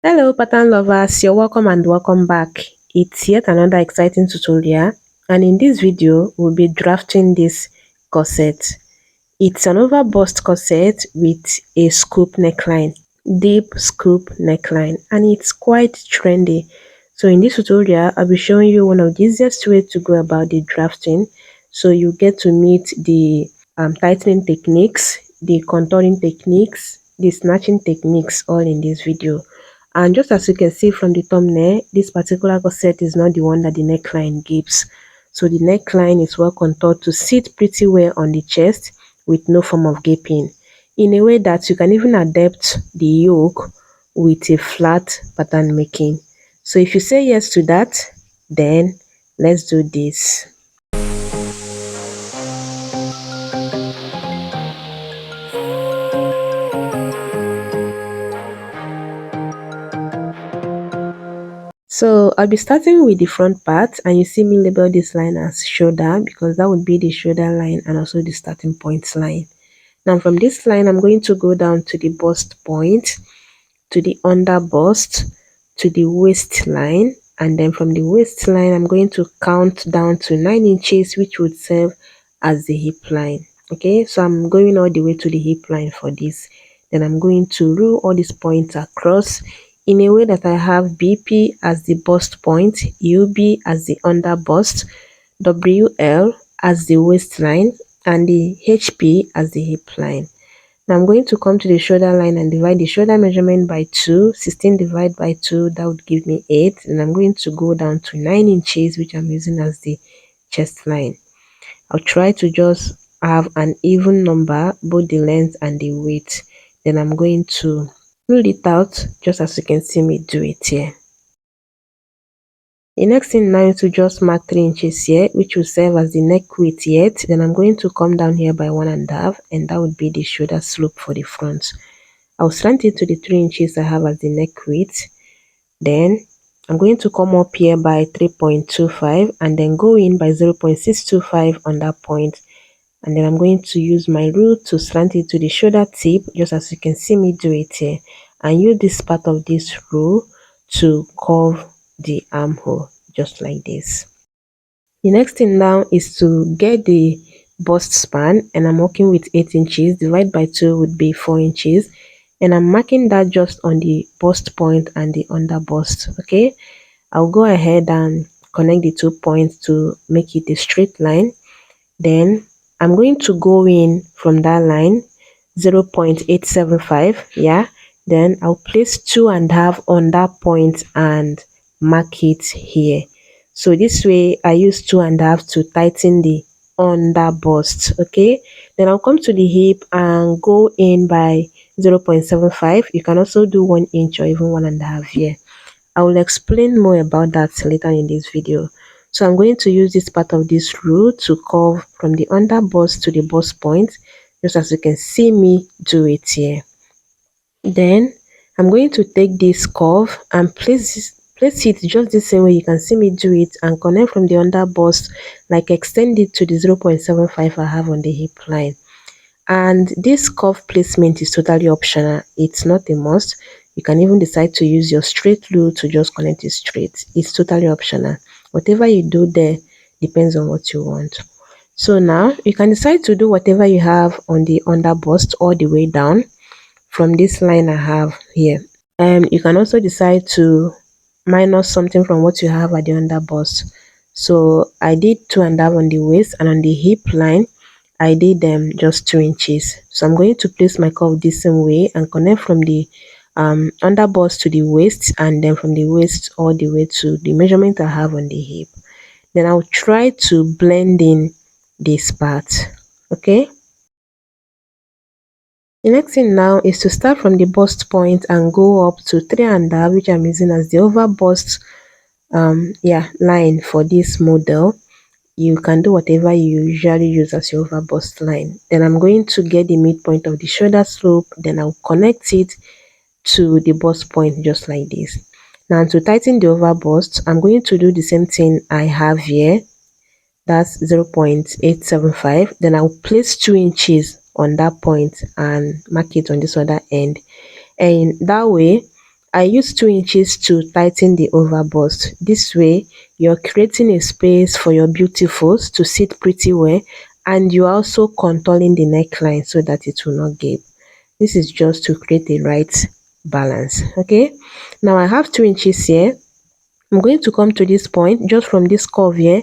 Hello pattern lovers, you're welcome and welcome back. It's yet another exciting tutorial, and in this video we'll be drafting this corset. It's an overbust corset with a scoop neckline, deep scoop neckline, and it's quite trendy. So in this tutorial I'll be showing you one of the easiest way to go about the drafting, so you get to meet the tightening techniques, the contouring techniques, the snatching techniques all in this video. And just as you can see from the thumbnail, this particular corset is not the one that the neckline gives. So the neckline is well contoured to sit pretty well on the chest with no form of gaping, in a way that you can even adapt the yoke with a flat pattern making. So if you say yes to that, then let's do this. So I'll be starting with the front part, and you see me label this line as shoulder because that would be the shoulder line and also the starting point line. Now from this line I'm going to go down to the bust point, to the under bust, to the waistline, and then from the waistline I'm going to count down to 9 inches, which would serve as the hip line. Okay, so I'm going all the way to the hip line for this. Then I'm going to rule all these points across in a way that I have BP as the bust point, UB as the under bust, WL as the waistline, and the HP as the hip line. Now I'm going to come to the shoulder line and divide the shoulder measurement by 2. 16 divided by 2, that would give me 8. And I'm going to go down to 9 inches, which I'm using as the chest line. I'll try to just have an even number, both the length and the width. Then I'm going to rule it out, just as you can see me do it here. The next thing now is to just mark 3 inches here, which will serve as the neck width yet. Then I'm going to come down here by 1.5, and that would be the shoulder slope for the front. I'll slant it to the 3 inches I have as the neck width. Then I'm going to come up here by 3.25 and then go in by 0.625 on that point. And then I'm going to use my rule to slant it to the shoulder tip, just as you can see me do it here, and use this part of this rule to curve the armhole just like this. The next thing now is to get the bust span, and I'm working with 8 inches. Divide by 2 would be 4 inches, and I'm marking that just on the bust point and the under bust. Okay, I'll go ahead and connect the 2 points to make it a straight line. Then I'm going to go in from that line 0.875. Yeah, then I'll place 2.5 on that point and mark it here. So this way I use 2.5 to tighten the under bust. Okay, then I'll come to the hip and go in by 0.75. You can also do 1 inch or even 1.5 here. I will explain more about that later in this video. So I'm going to use this part of this rule to curve from the under bust to the bust point, just as you can see me do it here. Then I'm going to take this curve and place it just the same way you can see me do it, and connect from the under bust, like extend it to the 0.75 I have on the hip line. And this curve placement is totally optional. It's not a must. You can even decide to use your straight rule to just connect it straight. It's totally optional. Whatever you do there depends on what you want. So now you can decide to do whatever you have on the under bust all the way down from this line I have here. You can also decide to minus something from what you have at the under bust. So I did 2.5 on the waist, and on the hip line I did just 2 inches. So I'm going to place my curve this same way and connect from the under bust to the waist, and then from the waist all the way to the measurement I have on the hip. Then I'll try to blend in this part. Okay, the next thing now is to start from the bust point and go up to 3.5, which I'm using as the over bust line for this model. You can do whatever you usually use as your over bust line. Then I'm going to get the midpoint of the shoulder slope, then I'll connect it to the bust point just like this. Now to tighten the over bust, I'm going to do the same thing I have here. That's 0.875. Then I'll place 2 inches on that point and mark it on this other end, and that way I use 2 inches to tighten the overbust. This way, you're creating a space for your beautifuls to sit pretty well, and you're also contouring the neckline so that it will not gape. This is just to create the right balance. Okay, now I have 2 inches here. I'm going to come to this point just from this curve here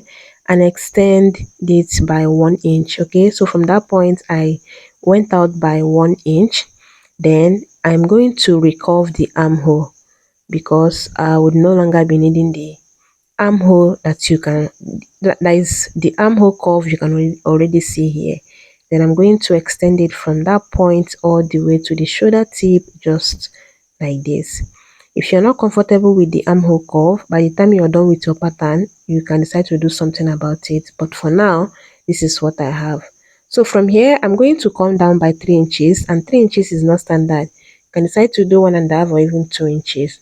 and extend it by 1 inch. Okay, so from that point I went out by 1 inch. Then I'm going to recurve the armhole because I would no longer be needing the armhole that you can, that is the armhole curve you can already see here. Then I'm going to extend it from that point all the way to the shoulder tip, just like this. If you're not comfortable with the armhole curve, by the time you're done with your pattern, you can decide to do something about it. But for now, this is what I have. So from here, I'm going to come down by 3 inches, and 3 inches is not standard. You can decide to do 1.5 or even 2 inches.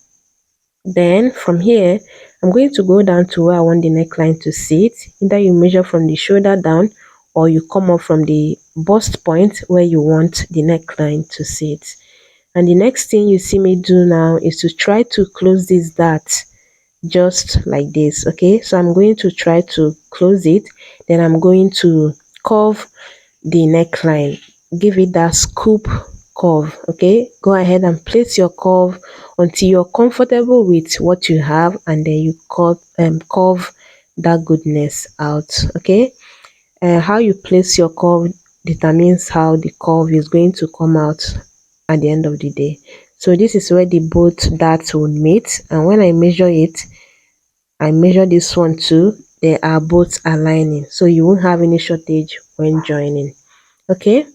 Then from here, I'm going to go down to where I want the neckline to sit. Either you measure from the shoulder down or you come up from the bust point where you want the neckline to sit. And the next thing you see me do now is to try to close this dart just like this. Okay, so I'm going to try to close it. Then I'm going to curve the neckline, give it that scoop curve. Okay, go ahead and place your curve until you're comfortable with what you have, and then you curve that goodness out. Okay, how you place your curve determines how the curve is going to come out at the end of the day. So this is where the both darts would meet, and when I measure it, I measure this one too. They are both aligning, so you won't have any shortage when joining. Okay,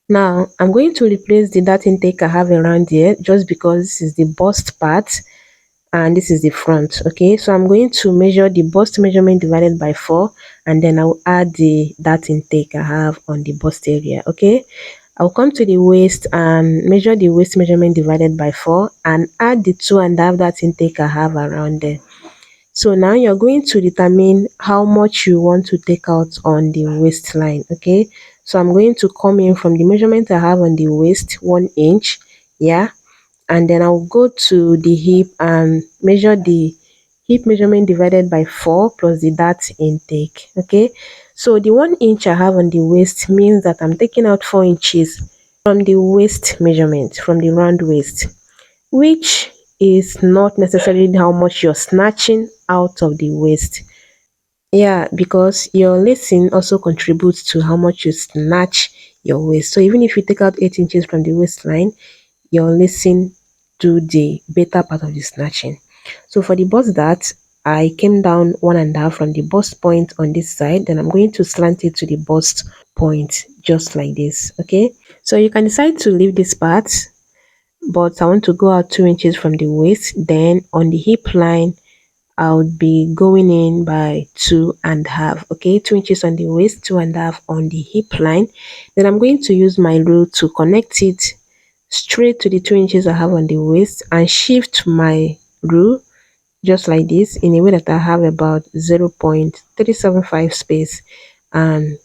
now I'm going to replace the dart intake I have around here just because this is the bust part and this is the front. Okay, so I'm going to measure the bust measurement divided by 4, and then I'll add the dart intake I have on the bust area. Okay, I'll come to the waist and measure the waist measurement divided by 4 and add the 2.5 dart intake I have around there. So now you're going to determine how much you want to take out on the waistline. Okay, so I'm going to come in from the measurement I have on the waist, 1 inch. Yeah, and then I'll go to the hip and measure the hip measurement divided by 4 plus the dart intake. Okay, so the 1 inch I have on the waist means that I'm taking out 4 inches from the waist measurement, from the round waist, which is not necessarily how much you're snatching out of the waist. Yeah, because your lacing also contributes to how much you snatch your waist. So even if you take out 8 inches from the waistline, your lacing do the better part of the snatching. So for the bust dart, I came down 1.5 from the bust point on this side. Then I'm going to slant it to the bust point just like this. Okay, so you can decide to leave this part, but I want to go out 2 inches from the waist. Then on the hip line, I would be going in by 2.5. Okay, 2 inches on the waist, 2.5 on the hip line. Then I'm going to use my rule to connect it straight to the 2 inches I have on the waist and shift my rule just like this in a way that I have about 0.375 space and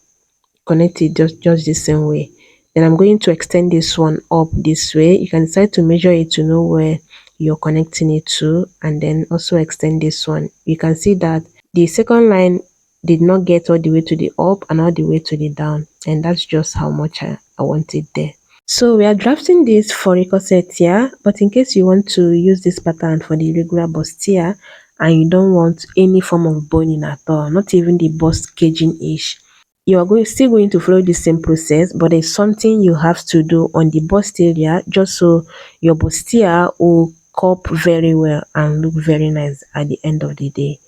connect it just the same way. Then I'm going to extend this one up this way. You can decide to measure it to know where you're connecting it to, and then also extend this one. You can see that the second line did not get all the way to the up and all the way to the down, and that's just how much I want it there. So we are drafting this for a corset here, but in case you want to use this pattern for the regular bustier and you don't want any form of boning at all, not even the bust caging ish, you are still going to follow the same process, but there's something you have to do on the bust area just so your bustier will cup very well and look very nice at the end of the day.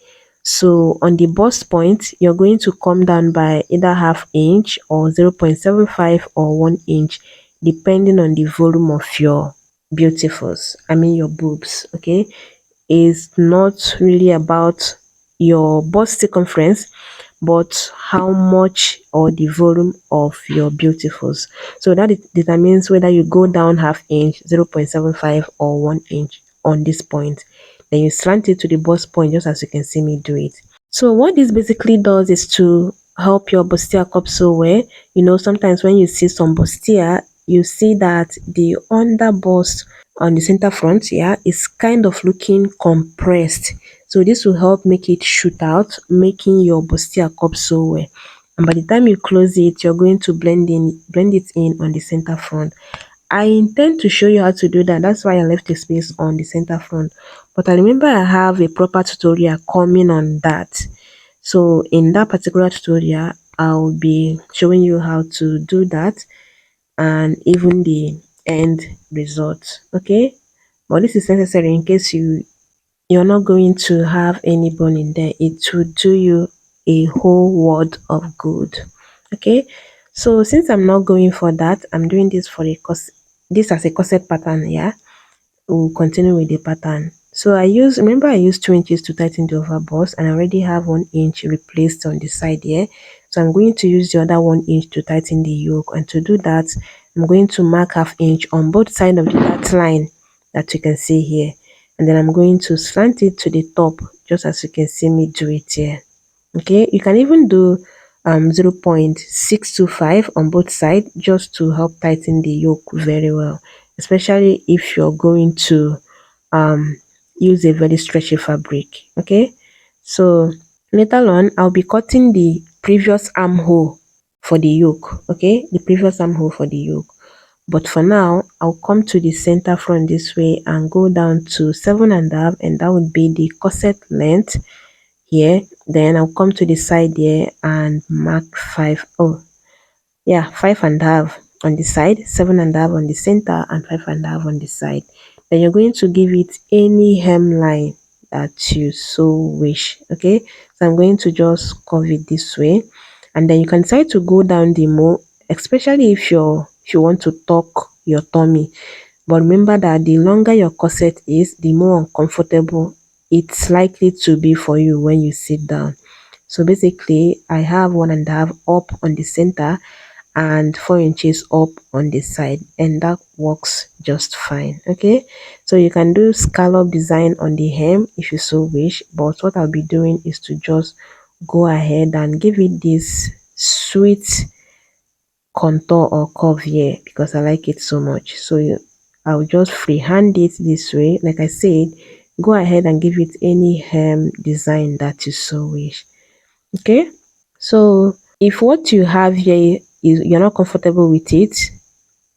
So on the bust point, you're going to come down by either half inch or 0.75 or 1 inch, depending on the volume of your beautifuls. I mean your boobs. Okay, is not really about your bust circumference, but how much or the volume of your beautifuls. So that it determines whether you go down half inch, 0.75 or 1 inch on this point. Then you slant it to the bust point just as you can see me do it. So what this basically does is to help your bustier cup so well. You know, sometimes when you see some bustier, you see that the under bust on the center front, yeah, is kind of looking compressed. So this will help make it shoot out, making your bustier cup so well. And by the time you close it, you're going to blend it in on the center front. I intend to show you how to do that. That's why I left a space on the center front. But I remember I have a proper tutorial coming on that. So in that particular tutorial, I'll be showing you how to do that and even the end result. Okay, but this is necessary in case you're not going to have any bone in there. It will do you a whole world of good. Okay, so since I'm not going for that, I'm doing this for a course, this as a corset pattern. Yeah, we'll continue with the pattern. So remember I used 2 inches to tighten the overbust, and I already have 1 inch replaced on the side here. So I'm going to use the other 1 inch to tighten the yoke, and to do that, I'm going to mark ½ inch on both sides of the line that you can see here, and then I'm going to slant it to the top, just as you can see me do it here. Okay, you can even do 0.625 on both sides just to help tighten the yoke very well, especially if you're going to um use a very stretchy fabric. Okay, so later on I'll be cutting the previous armhole for the yoke. Okay, the previous armhole for the yoke, but for now I'll come to the center front this way and go down to 7.5, and that would be the corset length here. Then I'll come to the side here and mark 5. Oh yeah, 5.5 on the side, 7.5 on the center, and 5.5 on the side. Then you're going to give it any hemline that you so wish. Okay, so I'm going to just curve it this way, and then you can decide to go down the more, especially if you want to tuck your tummy. But remember that the longer your corset is, the more uncomfortable it's likely to be for you when you sit down. So basically, I have 1.5 up on the center and 4 inches up on the side, and that works just fine. Okay, so you can do scallop design on the hem if you so wish, but what I'll be doing is to just go ahead and give it this sweet contour or curve here because I like it so much. So I'll just freehand it this way. Like I said, go ahead and give it any hem design that you so wish. Okay, so if what you have here is you're not comfortable with it,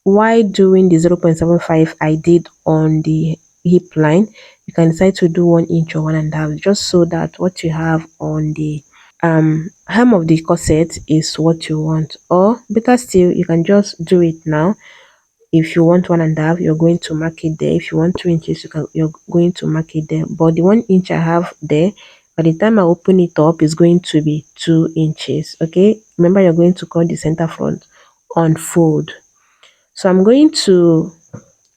why doing the 0.75 I did on the hip line, you can decide to do 1 inch or 1.5, just so that what you have on the hem of the corset is what you want. Or better still, you can just do it now. If you want 1.5, you're going to mark it there. If you want 2 inches, you're going to mark it there. But the 1 inch I have there, by the time I open it up, is going to be 2 inches. Okay, remember you're going to cut the center front unfold. So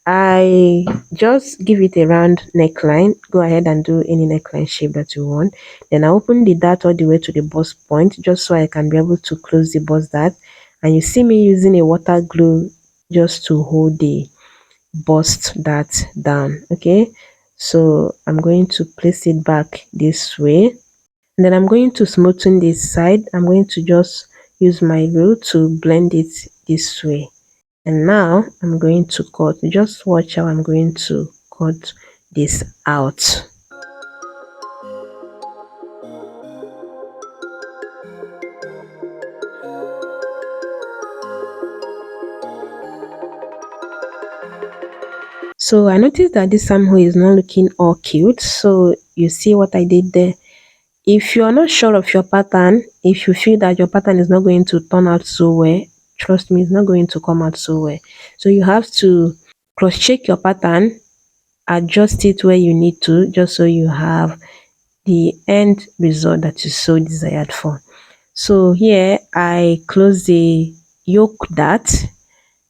I just give it a round neckline. Go ahead and do any neckline shape that you want. Then I open the dart all the way to the bust point, just so I can be able to close the bust dart. And you see me using a water glue just to hold the bust dart down. Okay, so I'm going to place it back this way. And then I'm going to smoothen this side. I'm going to just use my rule to blend it this way. And now I'm going to cut. Just watch how I'm going to cut this out. So I noticed that this armhole is not looking all cute. So you see what I did there. If you are not sure of your pattern, if you feel that your pattern is not going to turn out so well, trust me, it's not going to come out so well. So you have to cross check your pattern, adjust it where you need to, just so you have the end result that you so desired for. So here I close the yoke dart,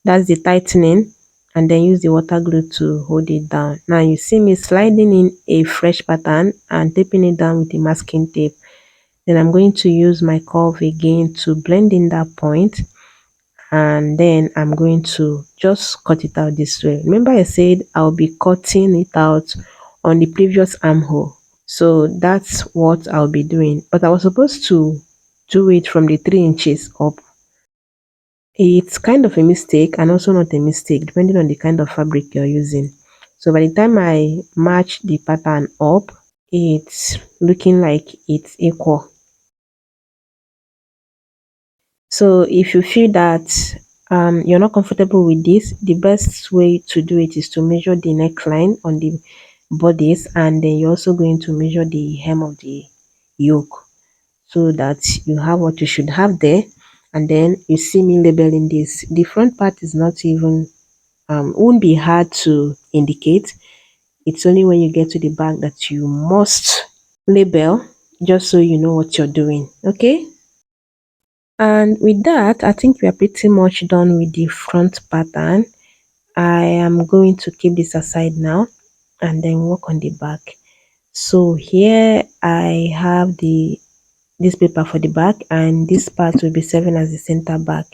that's the tightening, and then use the water glue to hold it down. Now you see me sliding in a fresh pattern and taping it down with the masking tape. Then I'm going to use my curve again to blend in that point, and then I'm going to just cut it out this way. Remember I said I'll be cutting it out on the previous armhole, so that's what I'll be doing. But I was supposed to do it from the 3 inches up. It's kind of a mistake and also not a mistake depending on the kind of fabric you're using. So by the time I match the pattern up, it's looking like it's equal. So if you feel that you're not comfortable with this, the best way to do it is to measure the neckline on the bodice, and then you're also going to measure the hem of the yoke, so that you have what you should have there. And then you see me labeling this. The front part is not even won't be hard to indicate. It's only when you get to the back that you must label, just so you know what you're doing. Okay. And with that, I think we are pretty much done with the front pattern. I am going to keep this aside now and then work on the back. So here I have the this paper for the back, and this part will be serving as the center back,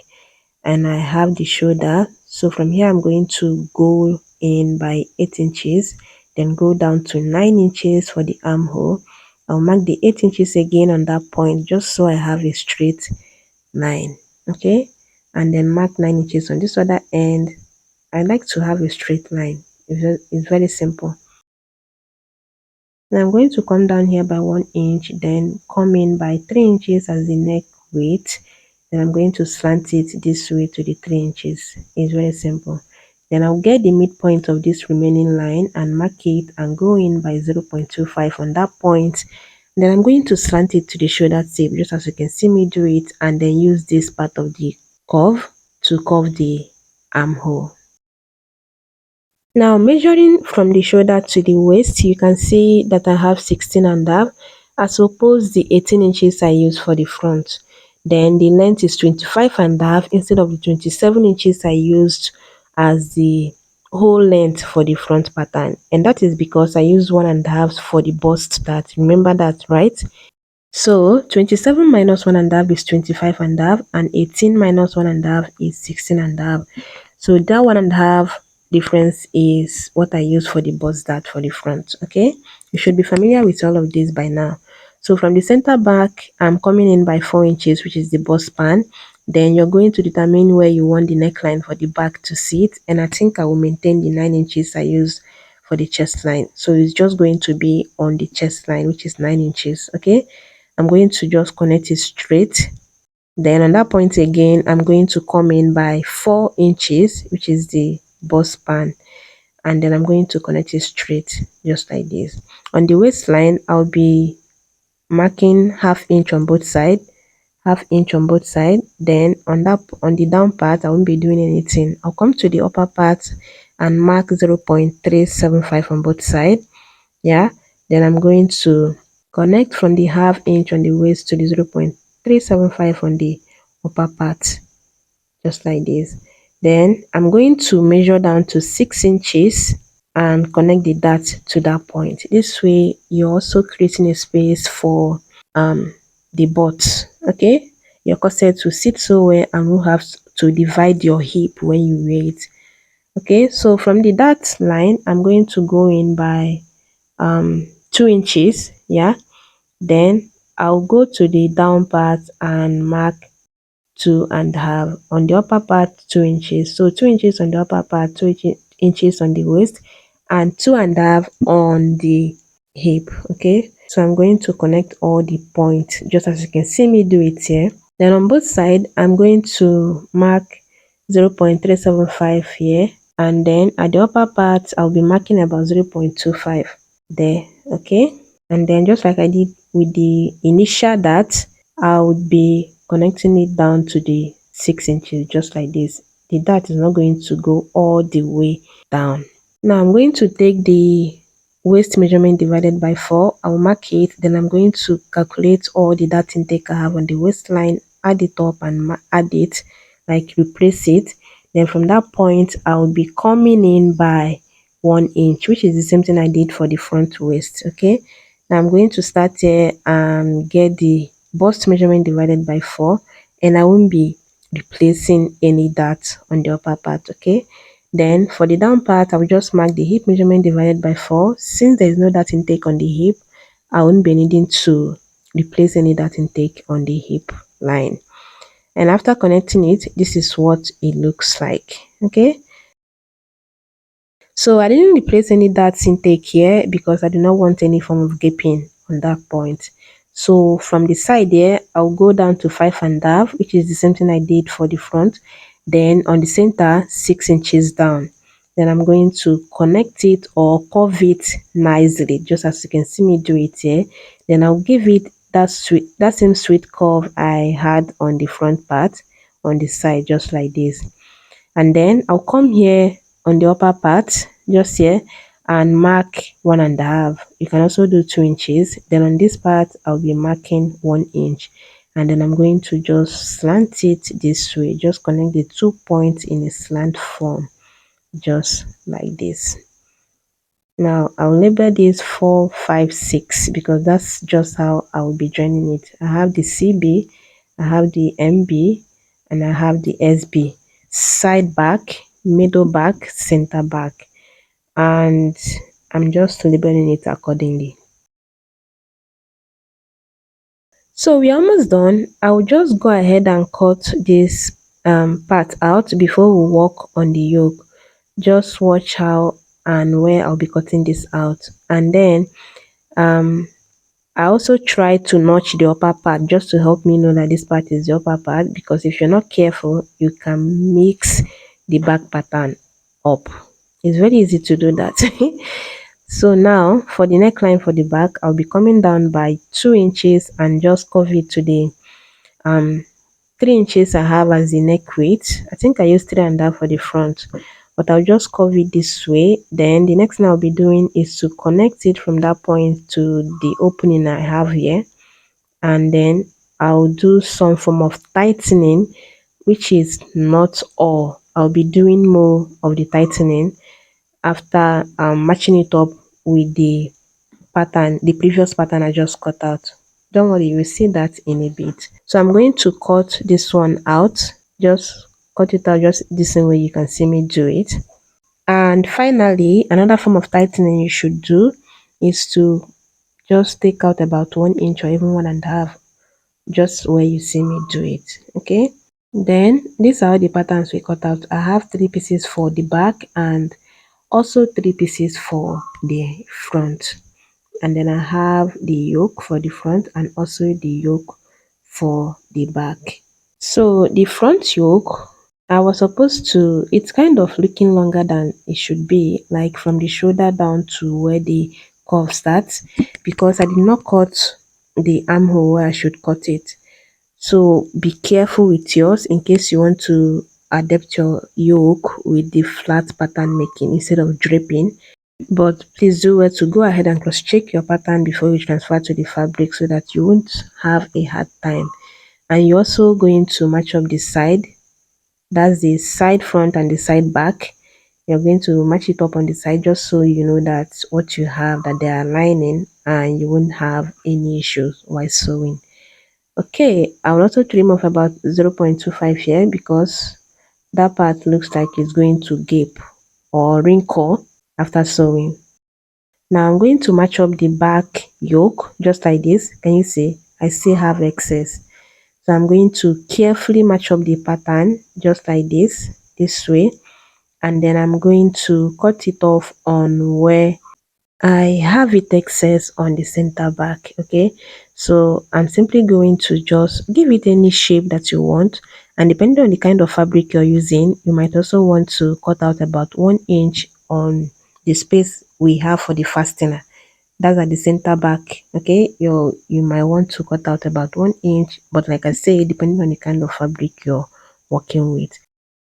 and I have the shoulder. So from here I'm going to go in by 8 inches, then go down to 9 inches for the armhole. I'll mark the 8 inches again on that point, just so I have a straight line. Okay, and then mark 9 inches on this other end. I like to have a straight line. It's very simple. Now I'm going to come down here by 1 inch, then come in by 3 inches as the neck width. Then I'm going to slant it this way to the 3 inches. It's very simple. Then I'll get the midpoint of this remaining line and mark it and go in by 0.25 on that point. Then I'm going to slant it to the shoulder tape, just as you can see me do it, and then use this part of the curve to curve the armhole. Now measuring from the shoulder to the waist, you can see that I have 16 and a half as opposed the 18 inches I use for the front. Then the length is 25 and a half instead of the 27 inches I used as the whole length for the front pattern. And that is because I used 1.5 for the bust dart. Remember that, right? So 27 minus 1.5 is 25 and a half, and 18 minus 1.5 is 16 and a half. So that 1.5 difference is what I use for the bust dart for the front. Okay, you should be familiar with all of this by now. So from the center back, I'm coming in by 4 inches, which is the bust span. Then you're going to determine where you want the neckline for the back to sit, and I think I will maintain the 9 inches I used for the chest line. So it's just going to be on the chest line, which is 9 inches. Okay, I'm going to just connect it straight. Then on that point again, I'm going to come in by 4 inches, which is the bust span, and then I'm going to connect it straight, just like this. On the waistline, I'll be marking ½ inch on both sides, ½ inch on both sides. Then on the down part, I won't be doing anything. I'll come to the upper part and mark 0.375 on both sides. Yeah, then I'm going to connect from the ½ inch on the waist to the 0.375 on the upper part, just like this. Then I'm going to measure down to 6 inches and connect the dart to that point. This way you're also creating a space for the butt. Okay, your corset will sit so well and will have to divide your hip when you wear it. Okay, so from the dart line, I'm going to go in by 2 inches. Yeah, then I'll go to the down part and mark 2.5 on the upper part, 2 inches. So 2 inches on the upper part, 2 inches on the waist, and 2.5 on the hip. Okay, so I'm going to connect all the points, just as you can see me do it here. Then on both sides, I'm going to mark 0.375 here, and then at the upper part, I'll be marking about 0.25 there. Okay, and then just like I did with the initial dart, I would be connecting it down to the 6 inches, just like this. The dart is not going to go all the way down. Now I'm going to take the waist measurement divided by 4. I'll mark it, then I'm going to calculate all the dart intake I have on the waistline, add it up and add it, like replace it. Then from that point, I'll be coming in by 1 inch, which is the same thing I did for the front waist. Okay, now I'm going to start here and get the bust measurement divided by 4, and I won't be replacing any dart on the upper part. Okay, then for the down part, I will just mark the hip measurement divided by 4. Since there is no dart intake on the hip, I won't be needing to replace any dart intake on the hip line. And after connecting it, this is what it looks like. Okay, So I didn't replace any darts intake here because I do not want any form of gaping on that point. So from the side here, I'll go down to 5.5, which is the same thing I did for the front. Then on the center, 6 inches down. Then I'm going to connect it or curve it nicely, just as you can see me do it here. Then I'll give it that same sweet curve I had on the front part on the side, just like this. And then I'll come here on the upper part, just here, and mark 1.5. You can also do 2 inches. Then on this part, I'll be marking 1 inch, and then I'm going to just slant it this way, just connect the 2 points in a slant form, just like this. Now I'll label this 4, 5, 6 because that's just how I'll be joining it. I have the CB, I have the MB, and I have the SB. Side back, middle back, center back, and I'm just labeling it accordingly. So we're almost done. I'll just go ahead and cut this part out before we work on the yoke. Just watch how and where I'll be cutting this out, and then I also try to notch the upper part just to help me know that this part is the upper part, because if you're not careful, you can mix the back pattern up. It's very easy to do that. So now for the neckline for the back, I'll be coming down by 2 inches and just cover it to the um 3 inches I have as the neck width. I think I used 3.5 for the front, but I'll just cover it this way. Then the next thing I'll be doing is to connect it from that point to the opening I have here, and then I'll do some form of tightening, which is not all. I'll be doing more of the tightening after matching it up with the pattern, the previous pattern I just cut out. Don't worry, you'll see that in a bit. So I'm going to cut this one out, just cut it out just the same way you can see me do it. And finally, another form of tightening you should do is to just take out about 1 inch or even 1.5, just where you see me do it. Okay, then these are all the patterns we cut out. I have 3 pieces for the back and also 3 pieces for the front, and then I have the yoke for the front and also the yoke for the back. So the front yoke, I was supposed to, it's kind of looking longer than it should be, like from the shoulder down to where the curve starts, because I did not cut the armhole where I should cut it. So be careful with yours in case you want to adapt your yoke with the flat pattern making instead of draping. But please do well to go ahead and cross check your pattern before you transfer to the fabric so that you won't have a hard time. And you're also going to match up the side, that's the side front and the side back. You're going to match it up on the side just so you know that what you have, that they are aligning, and you won't have any issues while sewing. Okay, I will also trim off about 0.25 here because that part looks like it's going to gape or wrinkle after sewing. Now I'm going to match up the back yoke just like this. Can you see? I still have excess. So I'm going to carefully match up the pattern just like this way. And then I'm going to cut it off on where I have it excess on the center back. Okay, so I'm simply going to just give it any shape that you want, and depending on the kind of fabric you're using, you might also want to cut out about 1 inch on the space we have for the fastener. That's at the center back. Okay, you might want to cut out about 1 inch, but like I say, depending on the kind of fabric you're working with.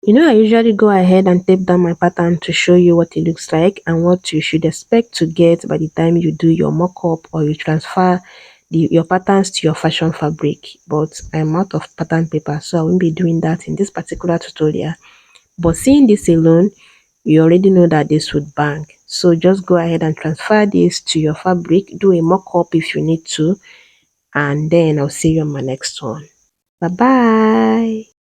I usually go ahead and tape down my pattern to show you what it looks like and what you should expect to get by the time you do your mock-up or you transfer your patterns to your fashion fabric. But I'm out of pattern paper, so I won't be doing that in this particular tutorial. But seeing this alone, you already know that this would bang. So just go ahead and transfer this to your fabric, do a mock-up if you need to, and then I'll see you on my next one. Bye bye.